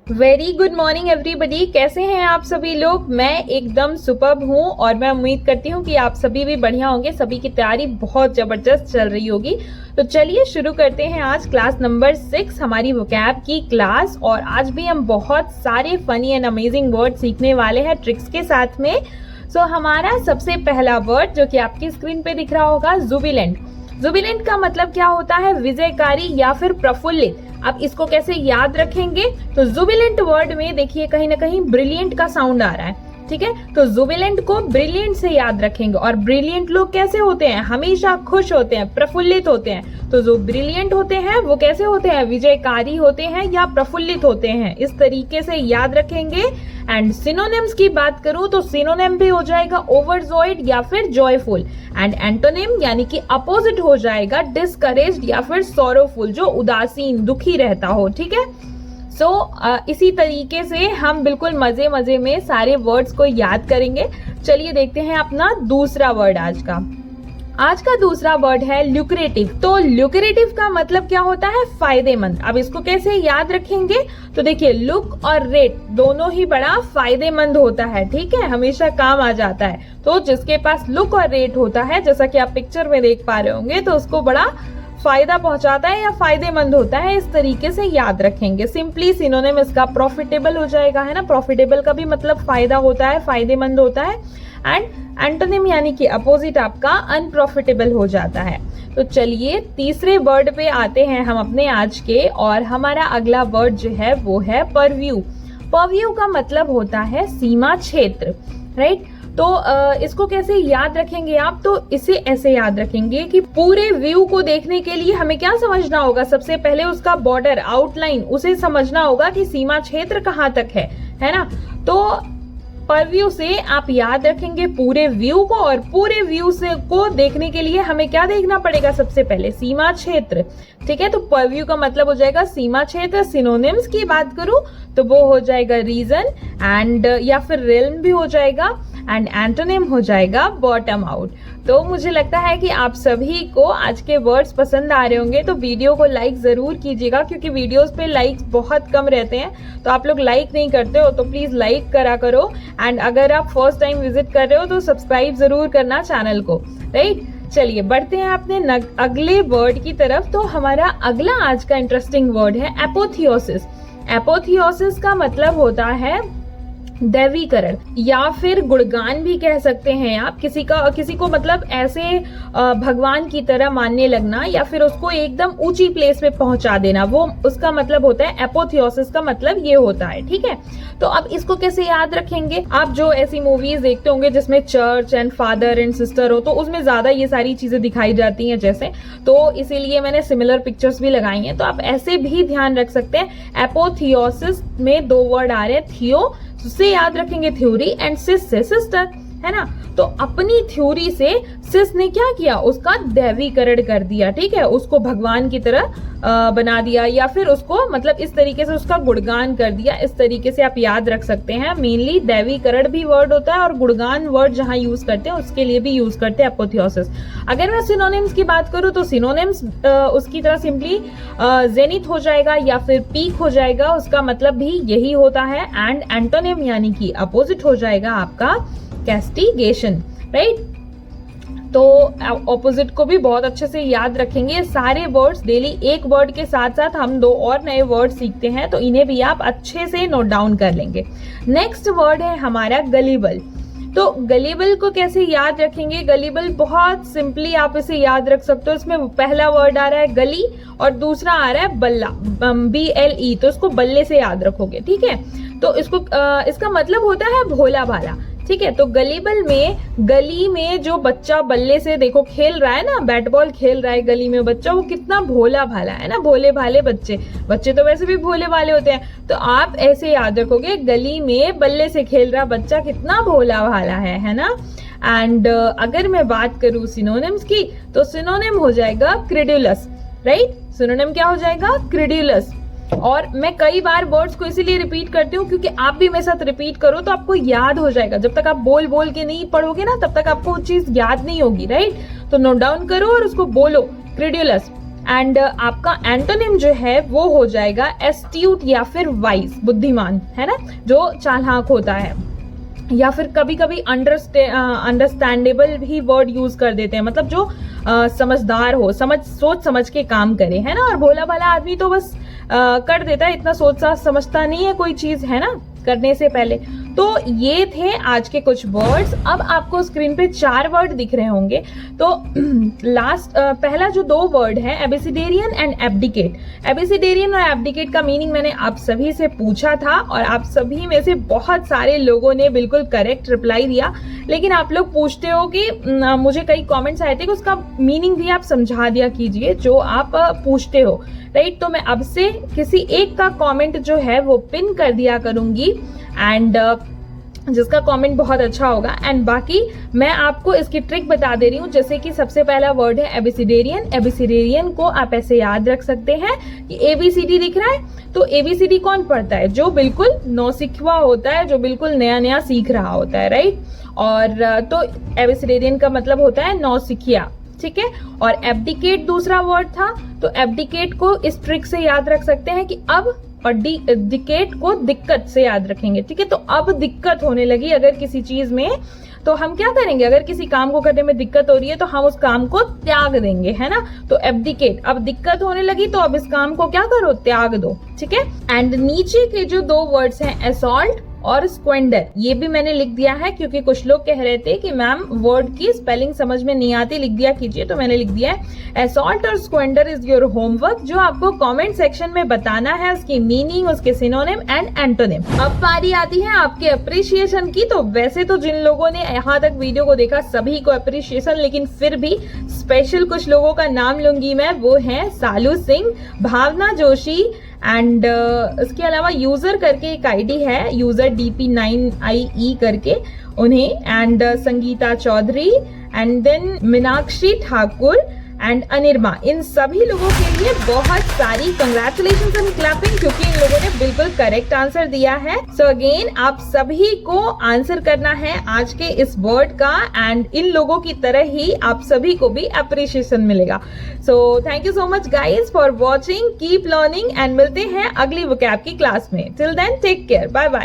Very good morning everybody. कैसे हैं आप सभी लोग? मैं एकदम सुपर्ब हूँ और मैं उम्मीद करती हूँ कि आप सभी भी बढ़िया होंगे। सभी की तैयारी बहुत जबरदस्त चल रही होगी। तो चलिए शुरू करते हैं आज क्लास नंबर 6 हमारी वोकैब की क्लास। और आज भी हम बहुत सारे फनी एंड अमेजिंग वर्ड सीखने वाले हैं ट्रिक्स के साथ में। सो हमारा सबसे पहला वर्ड जो कि आपकी स्क्रीन पे दिख रहा होगा, जुबिलेंट। जुबिलेंट का मतलब क्या होता है? विजयकारी या फिर प्रफुल्लित। आप इसको कैसे याद रखेंगे? तो जुबिलेंट वर्ड में देखिए कहीं ना कहीं ब्रिलियंट का साउंड आ रहा है, ठीक है। तो जुबिलेंट को ब्रिलियंट से याद रखेंगे। और ब्रिलियंट लोग कैसे होते हैं? हमेशा खुश होते हैं, प्रफुल्लित होते हैं। तो जो ब्रिलियंट होते हैं वो कैसे होते हैं? विजयकारी होते हैं या प्रफुल्लित होते हैं। इस तरीके से याद रखेंगे। एंड सिनोनिम्स की बात करूं तो सिनोनिम भी हो जाएगा ओवरजॉयड या फिर जॉयफुल। एंड एंटोनिम यानी कि अपोजिट हो जाएगा डिस्करेज्ड या फिर सॉरोफुल, जो उदासीन दुखी रहता हो, ठीक है। इसी तरीके से हम बिल्कुल मजे मजे में सारे वर्ड्स को याद करेंगे। चलिए देखते हैं अपना दूसरा वर्ड आज का दूसरा वर्ड है ल्यूक्रेटिव। तो ल्यूक्रेटिव का मतलब क्या होता है? फायदेमंद। अब इसको कैसे याद रखेंगे? तो देखिए लुक और रेट दोनों ही बड़ा फायदेमंद होता है, ठीक है, हमेशा काम आ जाता है। तो जिसके पास लुक और रेट होता है, जैसा कि आप पिक्चर में देख पा रहे होंगे, तो उसको बड़ा फायदा पहुंचाता है या फायदेमंद होता है। इस तरीके से याद रखेंगे। सिंपली सिनोनिम इसका प्रॉफिटेबल हो जाएगा, है ना। प्रॉफिटेबल का भी मतलब फायदा होता है, फायदेमंद होता है। एंड एंटोनिम यानी कि अपोजिट आपका अनप्रॉफिटेबल हो जाता है। तो चलिए तीसरे वर्ड पे आते हैं हम अपने आज के। और हमारा अगला वर्ड जो है वो है परव्यू। परव्यू का मतलब होता है सीमा क्षेत्र, राइट। तो इसको कैसे याद रखेंगे आप? तो इसे ऐसे याद रखेंगे कि पूरे व्यू को देखने के लिए हमें क्या समझना होगा? सबसे पहले उसका बॉर्डर, आउटलाइन, उसे समझना होगा कि सीमा क्षेत्र कहाँ तक है ना। तो परव्यू से आप याद रखेंगे पूरे व्यू को। और पूरे व्यू से को देखने के लिए हमें क्या देखना पड़ेगा? सबसे पहले सीमा क्षेत्र, ठीक है। तो परव्यू का मतलब हो जाएगा सीमा क्षेत्र। सिनोनिम्स की बात करूं तो वो हो जाएगा रीजन एंड या फिर रेल्म भी हो जाएगा। एंड एंटोनिम हो जाएगा बॉटम आउट। तो मुझे लगता है कि आप सभी को आज के वर्ड्स पसंद आ रहे होंगे। तो वीडियो को लाइक जरूर कीजिएगा, क्योंकि वीडियोस पे लाइक्स बहुत कम रहते हैं। तो आप लोग लाइक नहीं करते हो तो प्लीज लाइक करा करो। एंड अगर आप फर्स्ट टाइम विजिट कर रहे हो तो सब्सक्राइब जरूर करना चैनल को, राइट। चलिए बढ़ते हैं अपने अगले वर्ड की तरफ। तो हमारा अगला आज का इंटरेस्टिंग वर्ड है एपोथियोसिस। एपोथियोसिस का मतलब होता है दैवीकरण या फिर गुणगान भी कह सकते हैं आप। किसी को मतलब ऐसे भगवान की तरह मानने लगना या फिर उसको एकदम ऊंची प्लेस पे पहुंचा देना, वो उसका मतलब होता है एपोथियोसिस का मतलब ये होता है, ठीक है। तो अब इसको कैसे याद रखेंगे? आप जो ऐसी मूवीज देखते होंगे जिसमें church and father and sister हो, तो उसमें ज्यादा ये सारी चीजें दिखाई जाती हैं जैसे, तो इसीलिए मैंने सिमिलर पिक्चर्स भी लगाई हैं। तो आप ऐसे भी ध्यान रख सकते हैं। एपोथियोसिस में दो वर्ड आ रहे हैं, थियो से याद रखेंगे थ्योरी एंड सिस से सिस्टर, है ना। तो अपनी थ्योरी से सिस ने क्या किया? उसका दैवीकरण कर दिया, ठीक है। उसको भगवान की तरह बना दिया या फिर उसको मतलब इस तरीके से उसका गुणगान कर दिया। इस तरीके से आप याद रख सकते हैं। मेनली दैवीकरण भी वर्ड होता है और गुणगान वर्ड जहां यूज करते हैं उसके लिए भी यूज करते हैं एपोथियोसिस। अगर मैं सिनोनिम्स की बात करूं तो सिनोनिम्स उसकी तरह सिंपली जेनिथ हो जाएगा या फिर पीक हो जाएगा। उसका मतलब भी यही होता है। एंड एंटोनिम यानी कि अपोजिट हो जाएगा आपका कैस्टिगेशन, राइट। तो ऑपोजिट को भी बहुत अच्छे से याद रखेंगे। सारे वर्ड्स डेली एक वर्ड के साथ साथ हम दो और नए वर्ड सीखते हैं, तो इन्हें भी आप अच्छे से नोट डाउन कर लेंगे। नेक्स्ट वर्ड है हमारा गलीबल। तो गलीबल को कैसे याद रखेंगे? गलीबल बहुत सिंपली आप इसे याद रख सकते हो। इसमें पहला वर्ड आ रहा है गली और दूसरा आ रहा है बल्ला, BLE। तो इसको बल्ले से याद रखोगे, ठीक है। तो इसका मतलब होता है भोला भाला, ठीक है। तो गलीबल में, गली में जो बच्चा बल्ले से देखो खेल रहा है ना, बैट बॉल खेल रहा है गली में बच्चा, वो कितना भोला भाला है ना। भोले भाले बच्चे तो वैसे भी भोले भाले होते हैं। तो आप ऐसे याद रखोगे, गली में बल्ले से खेल रहा बच्चा कितना भोला भाला है ना। एंड अगर मैं बात करूं सिनोनिम्स की, तो सिनोनिम हो जाएगा क्रेडुलस, राइट। सिनोनिम क्या हो जाएगा? क्रेडुलस। और मैं कई बार वर्ड्स को इसीलिए रिपीट करती हूँ क्योंकि आप भी मेरे साथ रिपीट करो तो आपको याद हो जाएगा। जब तक आप बोल बोल के नहीं पढ़ोगे ना, तब तक आपको वो चीज याद नहीं होगी, राइट। तो नोट डाउन करो और उसको बोलो, क्रेडुलस। एंड आपका एंटोनिम जो है वो हो जाएगा एस्ट्यूट या फिर वाइज, बुद्धिमान, है ना, जो चालाक होता है। या फिर कभी कभी अंडरस्टैंडेबल भी वर्ड यूज कर देते हैं, मतलब जो समझदार हो, सोच समझ के काम करे, है ना। और भोला भाला आदमी तो बस कर देता है, इतना सोच समझता नहीं है कोई चीज, है ना, करने से पहले। तो ये थे आज के कुछ वर्ड्स। अब आपको स्क्रीन पे 4 वर्ड दिख रहे होंगे। तो पहला जो 2 वर्ड है एबिसिडेरियन एंड एब्डिकेट। एबिसिडेरियन और एब्डिकेट का मीनिंग मैंने आप सभी से पूछा था और आप सभी में से बहुत सारे लोगों ने बिल्कुल करेक्ट रिप्लाई दिया। लेकिन आप लोग पूछते हो कि मुझे कई कॉमेंट्स आए थे कि उसका मीनिंग भी आप समझा दिया कीजिए जो आप पूछते हो, राइट। तो मैं अब से किसी एक का कमेंट जो है वो पिन कर दिया करूंगी एंड जिसका कमेंट बहुत अच्छा होगा। एंड बाकी मैं आपको इसकी ट्रिक बता दे रही हूँ। जैसे कि सबसे पहला वर्ड है एबिसिडेरियन। एबिसिडेरियन को आप ऐसे याद रख सकते हैं कि ABCD दिख रहा है, तो ABCD कौन पढ़ता है? जो बिल्कुल नौसिखुआ होता है, जो बिल्कुल नया नया सीख रहा होता है, राइट। और तो एबिसिडेरियन का मतलब होता है नौसिखिया, ठीक है। और एब्डिकेट दूसरा वर्ड था, तो एब्डिकेट को इस ट्रिक से याद रख सकते हैं कि अब, और डिकेट को दिक्कत से याद रखेंगे, ठीक है। तो अब दिक्कत होने लगी अगर किसी चीज में, तो हम क्या करेंगे? अगर किसी काम को करने में दिक्कत हो रही है तो हम उस काम को त्याग देंगे, है ना। तो एब्डिकेट, अब दिक्कत होने लगी तो अब इस काम को क्या करो? त्याग दो, ठीक है। एंड नीचे के जो 2 वर्ड्स हैं असॉल्ट और स्क्वेंडर, ये भी मैंने लिख दिया है क्योंकि कुछ लोग कह रहे थे कि मैम वर्ड की स्पेलिंग समझ में नहीं आती, लिख दिया कीजिए, तो मैंने लिख दिया है असॉल्ट और स्क्वेंडर इज योर होमवर्क, जो आपको कमेंट सेक्शन में बताना है उसकी मीनिंग, उसके सिनोनिम एंड एंटोनिम। अब बारी आती है आपके अप्रिसिएशन की। तो वैसे तो जिन लोगों ने यहाँ तक वीडियो को देखा सभी को अप्रिसिएशन, लेकिन फिर भी स्पेशल कुछ लोगों का नाम लूंगी मैं, वो है सालू सिंह, भावना जोशी एंड इसके अलावा यूजर करके एक आईडी है, यूजर DP9IE करके, उन्हें, and Sangeeta Chaudhary and then Meenakshi Thakur and Anirma. इन सभी लोगों के लिए बहुत सारी कंग्रेचुलेशंस एंड क्लैपिंग, क्योंकि इन लोगों ने बिल्कुल करेक्ट आंसर दिया है। सो अगेन आप सभी को आंसर करना है आज के इस वर्ड का, एंड इन लोगों की तरह ही आप सभी को भी अप्रिशिएशन मिलेगा। So thank you so much guys for watching, keep learning and मिलते हैं अगली वोकैब की क्लास में। Till then take care, bye bye.